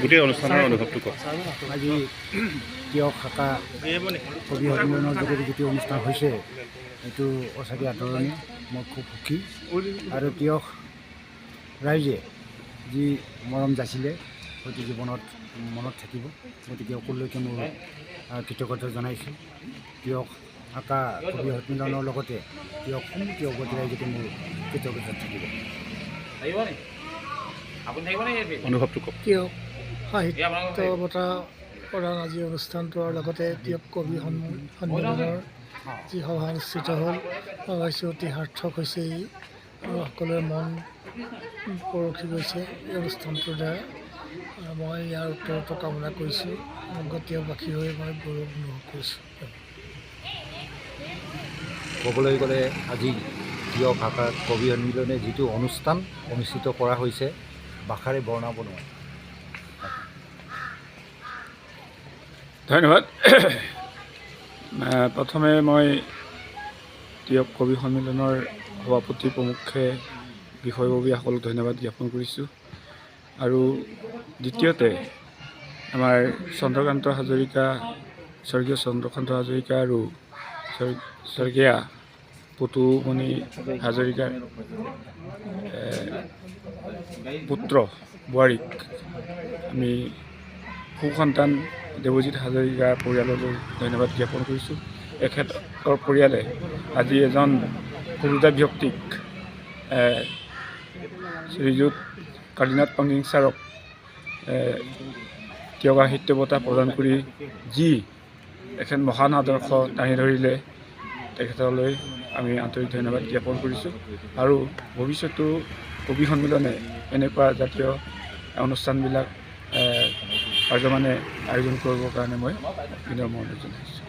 গোটেই অনুষ্ঠানৰ অনুভৱটো কওক। আজি তিয়ক শাখা কবি সন্মিলনৰ যোগেদি যিটো অনুষ্ঠান হৈছে এইটো সঁচাকৈ আদৰণীয়। মই খুব সুখী আৰু তিয়ক ৰাইজে যি মৰম যাচিলে হয়তো জীৱনত মনত থাকিব। গতিকে সকলোলৈকে মোৰ কৃতজ্ঞতা জনাইছোঁ। তিয়ক শাখা কবি সন্মিলনৰ লগতে তিয়ক সমিতি অৱতী ৰাইজকে মোৰ কৃতজ্ঞতা থাকিব। অনুভৱটো কওক। তিয়ক সাহিত্য বঁটা প্ৰদান আজি অনুষ্ঠানটোৰ লগতে তিয়ক কবি সন্মিলনৰ যি সভা অনুষ্ঠিত হ'ল ভাবিছোঁ অতি সাৰ্থক হৈছে ই আৰু সকলোৰে মন পৰখি গৈছে এই অনুষ্ঠানটোৰ দ্বাৰা। মই ইয়াৰ উত্তৰটো কামনা কৰিছোঁ। তিয়কবাসী হৈ মই গৌৰৱ অনুভৱ কৰিছোঁ। ক'বলৈ গ'লে আজি তিয়ক শাখা কবি সন্মিলনে যিটো অনুষ্ঠান অনুষ্ঠিত কৰা হৈছে ভাষাৰে বৰ্ণাব নোৱাৰে। ধন্যবাদ। প্ৰথমে মই তিয়ক কবি সন্মিলনৰ সভাপতি প্ৰমুখ্যে বিষয়ববীয়াসকলক ধন্যবাদ জ্ঞাপন কৰিছোঁ। আৰু দ্বিতীয়তে আমাৰ চন্দ্ৰকান্ত হাজৰিকা, স্বৰ্গীয় চন্দ্ৰকান্ত হাজৰিকা আৰু স্বৰ্গীয়া পুতুমণি হাজৰিকাৰ পুত্ৰ বোৱাৰীক আমি সুসন্তান দেৱজিৎ হাজৰিকা পৰিয়াললৈ ধন্যবাদ জ্ঞাপন কৰিছোঁ। এখেতৰ পৰিয়ালে আজি এজন সৰুজা ব্যক্তিক শ্ৰীযুত কালীনাথ পাংগিং ছাৰক তিয়ক সাহিত্য বঁটা প্ৰদান কৰি যি এখেত মহান আদৰ্শ দাঙি ধৰিলে তেখেতলৈ আমি আন্তৰিক ধন্যবাদ জ্ঞাপন কৰিছোঁ। আৰু ভৱিষ্যতো কবি সন্মিলনে এনেকুৱা জাতীয় অনুষ্ঠানবিলাক পাৰ্যমানে আয়োজন কৰিবৰ কাৰণে মই বিনম্ৰ অনুৰোধ জনাইছোঁ।